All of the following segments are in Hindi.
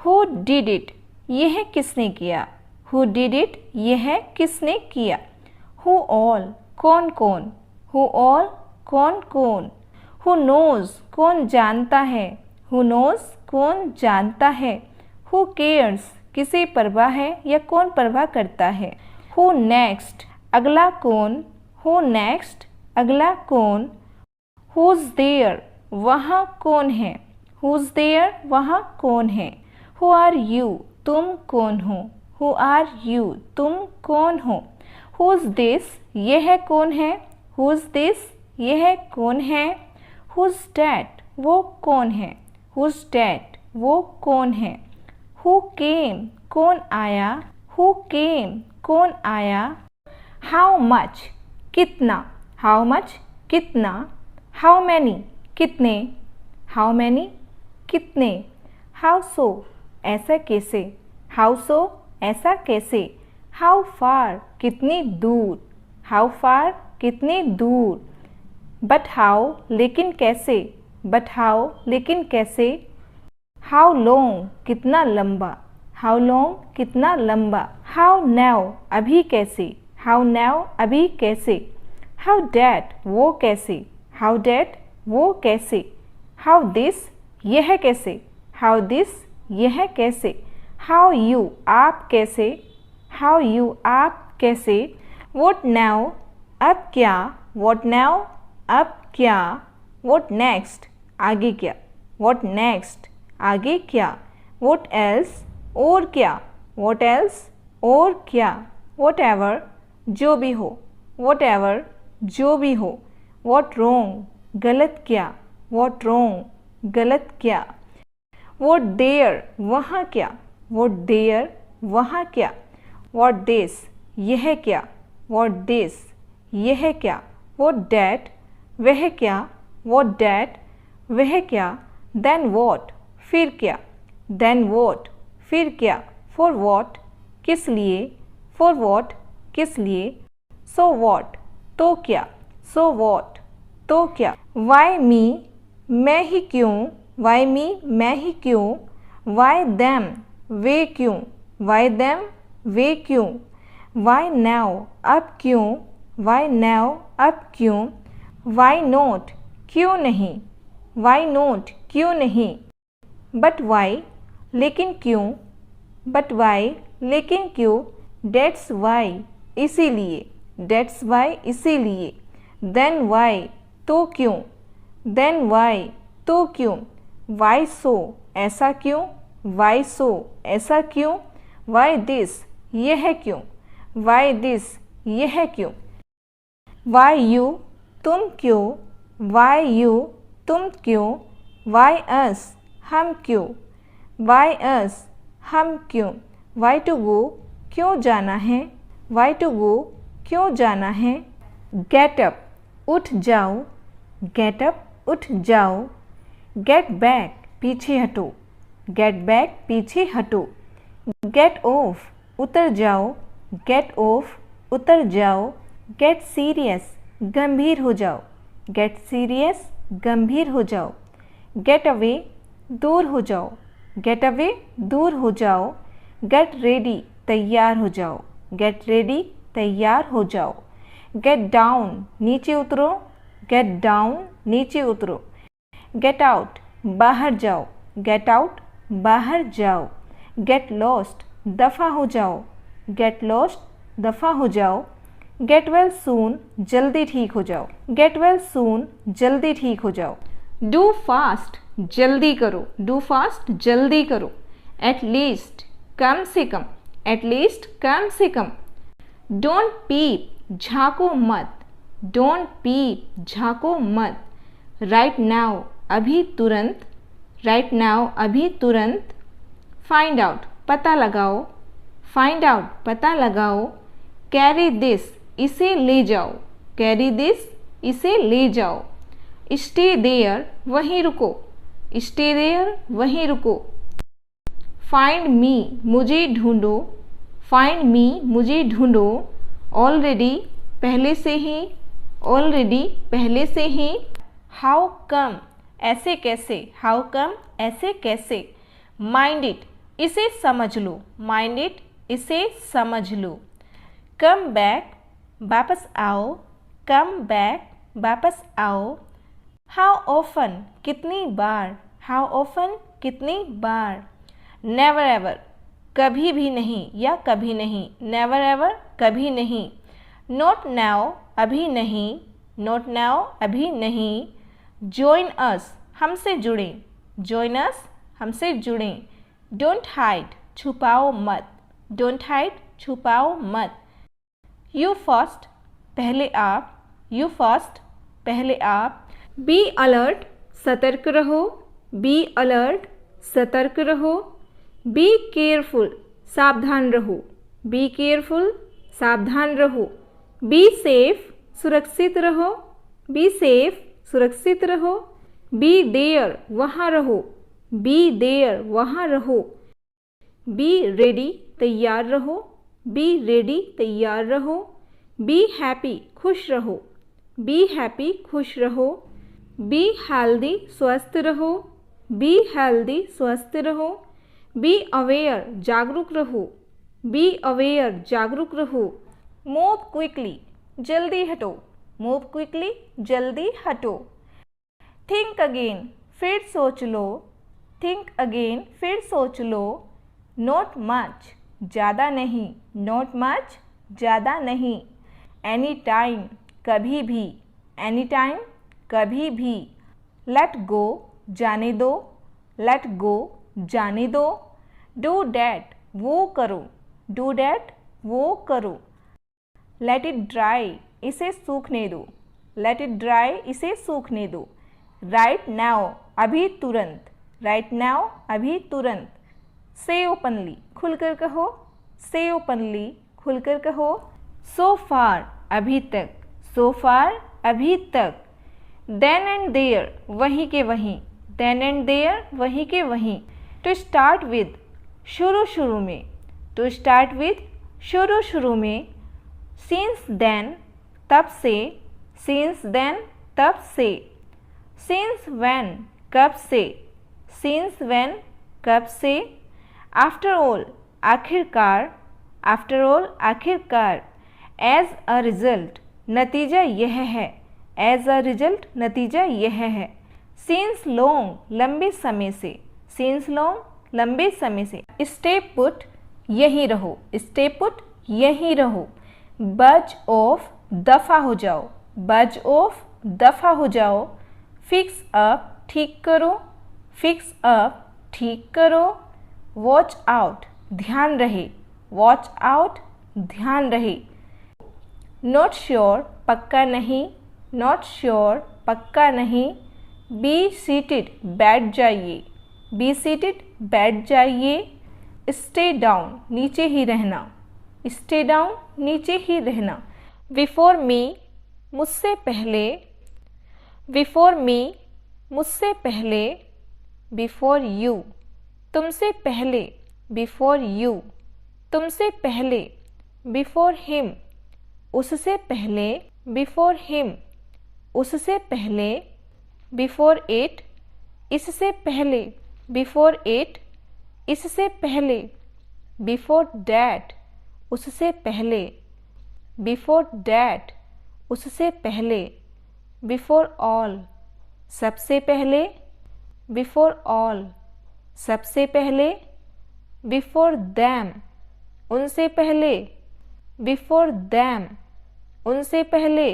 Who did it? यह किसने किया? Who did it? यह किसने किया? Who all? कौन कौन? Who all? कौन कौन? Who knows? कौन जानता है? Who knows? कौन जानता है? Who cares? किसे परवाह है या कौन परवाह करता है? Who next? अगला कौन? Who next? अगला कौन? Who's there? वहाँ कौन है? Who's there? वहाँ कौन है? Who are you? तुम कौन हो? Who are you? तुम कौन हो? Who's this? यह कौन है? Who's this? यह कौन है? Who's that? वो कौन है? Who's that? वो कौन है? Who came? कौन आया? Who came? कौन आया? How much? कितना? How much? कितना? How many? कितने? How many? कितने? How so? ऐसा कैसे? How so? ऐसा कैसे? How far? कितनी दूर? How far? कितनी दूर? But how? लेकिन कैसे? But how? लेकिन कैसे? How long? कितना लंबा? How long? कितना लंबा? How now? अभी कैसे? How now? अभी कैसे? How that? वो कैसे? How that? वो कैसे? How this? यह कैसे? How this? यह कैसे? How you? आप कैसे? How you? आप कैसे? What now? अब क्या? What now? अब क्या? What next? आगे क्या? What next? आगे क्या? What else? और क्या? What else? और क्या? Whatever? जो भी हो. Whatever? जो भी हो. What wrong? गलत क्या? What wrong? गलत क्या? What there? वहाँ क्या? What there? वहाँ क्या? What this? यह क्या? What this? यह क्या? What that? वह क्या? What that? वह क्या? Then what? फिर क्या? Then what? फिर क्या? For what? किस लिए? For what? किस लिए? So what? तो क्या? So what? तो क्या? Why me? मैं ही क्यों? Why me? मैं ही क्यों? Why them? वे क्यों? Why them? वे क्यों? Why now? अब क्यों? Why now? अब क्यों? Why not? क्यों नहीं? Why not? क्यों नहीं? But why? लेकिन क्यों? But why? लेकिन क्यों? That's why? इसीलिए. That's why? इसीलिए. Then why? तो क्यों? Then why? तो क्यों? Why so? ऐसा क्यों? Why so? ऐसा क्यों? Why this? यह क्यों? Why this? यह क्यों? Why you? तुम क्यों? Why you? तुम क्यों? Why us? हम क्यों? Why us? हम क्यों? Why to go? क्यों जाना है? Why to go? क्यों जाना है? Get up? उठ जाओ. Get up? उठ जाओ. Get back? पीछे हटो. Get back? पीछे हटो. Get off? उतर जाओ. Get off? उतर जाओ. Get serious? गंभीर हो जाओ. Get serious? गंभीर हो जाओ. Get away? दूर हो जाओ. Get away? दूर हो जाओ. Get ready? तैयार हो जाओ. Get ready? तैयार हो जाओ. Get down? नीचे उतरो. Get down? नीचे उतरो. Get out? बाहर जाओ. Get out? बाहर जाओ. Get lost? दफा हो जाओ. Get lost? दफा हो जाओ. Get well soon? जल्दी ठीक हो जाओ. Get well soon? जल्दी ठीक हो जाओ. Do fast? जल्दी करो. Do fast? जल्दी करो. At least? कम से कम. At least? कम से कम. Don't peep? झांको मत. Don't peep? झांको मत. Right now? अभी तुरंत. Right now? अभी तुरंत. Find out? पता लगाओ. Find out? पता लगाओ. Carry this? इसे ले जाओ. Carry this? इसे ले जाओ. Stay there? वहीं रुको. Stay there? वहीं रुको. Find me? मुझे ढूंढो. Find me? मुझे ढूंढो. Already? पहले से ही. Already? पहले से ही. How come? ऐसे कैसे. How come? ऐसे कैसे. Mind it? इसे समझ लो, माइंड इट, इसे समझ लो। कम बैक, वापस आओ, कम बैक, वापस आओ। हाउ ऑफन, कितनी बार, हाउ ऑफन, कितनी बार। नेवर एवर, कभी भी नहीं या कभी नहीं, नेवर एवर, कभी नहीं। नॉट नाउ, अभी नहीं, नॉट नाउ, अभी नहीं। जॉइन अस, हमसे जुड़ें, जॉइन अस, हमसे जुड़ें। डोंट हाइड, छुपाओ मत, डोंट हाइड, छुपाओ मत। यू फर्स्ट, पहले आप, यू फर्स्ट, पहले आप। बी अलर्ट, सतर्क रहो, बी अलर्ट, सतर्क रहो। बी केयरफुल, सावधान रहो, बी केयरफुल, सावधान रहो। बी सेफ, सुरक्षित रहो, बी सेफ, सुरक्षित रहो। बी देयर, वहाँ रहो, बी देयर, वहाँ रहो। बी रेडी, तैयार रहो, बी रेडी, तैयार रहो। बी हैप्पी, खुश रहो, बी हैप्पी, खुश रहो। बी हेल्दी, स्वस्थ रहो, बी हेल्दी, स्वस्थ रहो। बी अवेयर, जागरूक रहो, बी अवेयर, जागरूक रहो। मूव क्विकली, जल्दी हटो, मूव क्विकली, जल्दी हटो। थिंक अगेन, फिर सोच लो, थिंक अगेन, फिर सोच लो। नॉट मच, ज़्यादा नहीं, नॉट मच, ज़्यादा नहीं। एनी टाइम, कभी भी, एनी टाइम, कभी भी। लेट गो, जाने दो, लेट गो, जाने दो। डू डैट, वो करो, डू डैट, वो करो। लेट इट ड्राई, इसे सूखने दो, लेट इट ड्राई, इसे सूखने दो। राइट नाउ, अभी तुरंत, राइट नाउ, अभी तुरंत। से ओपनली, खुलकर कहो, से ओपनली, खुलकर कहो। सो फार, अभी तक, सो फार, अभी तक। देन एंड देयर, वहीं के वहीं, देन एंड देयर, वहीं के वहीं। टू स्टार्ट विद, शुरू शुरू में, टू स्टार्ट विद, शुरू शुरू में। सिंस देन, तब से, सिंस देन, तब से। सिंस व्हेन, कब से, सिंस व्हेन, कब से। आफ्टर ऑल, आखिरकार, आफ्टर ऑल, आखिरकार। एज अ रिजल्ट, नतीजा यह है, एज अ रिजल्ट, नतीजा यह है। सिंस लॉन्ग, लंबे समय से, सिंस लॉन्ग, लंबे समय से। स्टे पुट, यहीं रहो, स्टे पुट, यहीं रहो। बज ऑफ, दफा हो जाओ, बज ऑफ, दफा हो जाओ। फिक्स अप, ठीक करो, फिक्स अप, ठीक करो। वॉच आउट, ध्यान रहे, वॉच आउट, ध्यान रहे। नॉट श्योर, पक्का नहीं, नॉट श्योर, पक्का नहीं। बी सीटेड, बैठ जाइए, बी सीटेड, बैठ जाइए। स्टे डाउन, नीचे ही रहना, स्टे डाउन, नीचे ही रहना। बिफोर मी, मुझसे पहले, बिफोर मी, मुझसे पहले। बिफोर यू, तुमसे पहले, बिफोर यू, तुमसे पहले। बिफोर हिम, उससे पहले, बिफोर हिम, उससे पहले। बिफोर इट, इससे पहले, बिफोर इट, इससे पहले। बिफोर डैट, उससे पहले, बिफोर डैट, उससे पहले। बिफोर ऑल, सबसे पहले, बिफोर ऑल, सबसे पहले। बिफोर दैम, उनसे पहले, बिफोर दैम, उनसे पहले।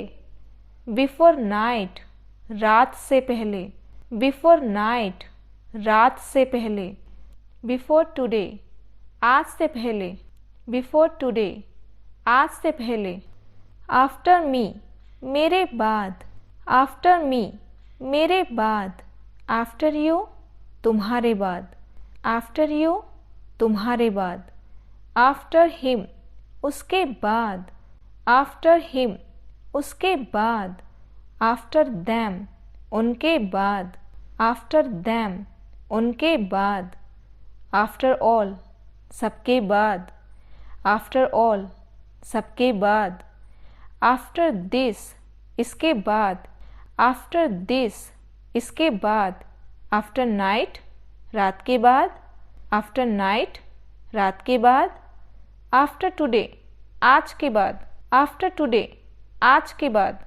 बिफोर नाइट, रात से पहले, बिफोर नाइट, रात से पहले। बिफोर टुडे, आज से पहले, बिफोर टुडे, आज से पहले। आफ्टर मी, मेरे बाद, आफ्टर मी, मेरे बाद। आफ्टर यू, तुम्हारे बाद, आफ्टर यू, तुम्हारे बाद। आफ्टर हिम, उसके बाद, आफ्टर हिम, उसके बाद। आफ्टर दैम, उनके बाद, आफ्टर दैम, उनके बाद। आफ्टर ऑल, सबके बाद, आफ्टर ऑल, सबके बाद। आफ्टर दिस, इसके बाद, आफ्टर दिस, इसके बाद। आफ्टर नाइट, रात के बाद, आफ्टर नाइट रात के बाद, आफ्टर टुडे आज के बाद, आफ्टर टुडे आज के बाद,